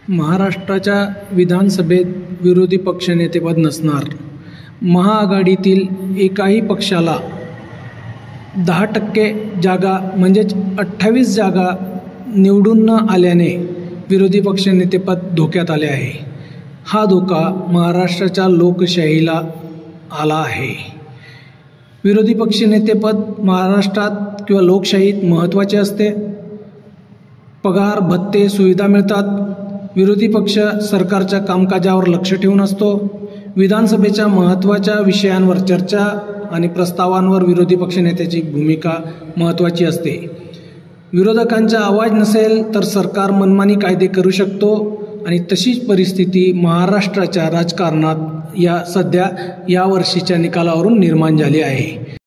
महाराष्ट्राच्या विधानसभेत विरोधी पक्षनेतेपद नसणार. महाआघाडीतील एकाही पक्षाला 10% जागा म्हणजेच 28 जागा निवडून न आल्याने विरोधी पक्षनेतेपद धोक्यात आले आहे. हा धोका महाराष्ट्राच्या लोकशाहीला आला आहे. विरोधी पक्षनेतेपद महाराष्ट्रात किंवा लोकशाहीत महत्त्वाचे असते. पगार, भत्ते, सुविधा मिळतात. विरोधी पक्ष सरकारच्या कामकाजावर लक्ष ठेवून असतो. विधानसभेच्या महत्त्वाच्या विषयांवर चर्चा आणि प्रस्तावांवर विरोधी पक्षनेत्याची भूमिका महत्त्वाची असते. विरोधकांचा आवाज नसेल तर सरकार मनमानी कायदे करू शकतो आणि तशीच परिस्थिती महाराष्ट्राच्या राजकारणात सध्या या वर्षीच्या निकालावरून निर्माण झाली आहे.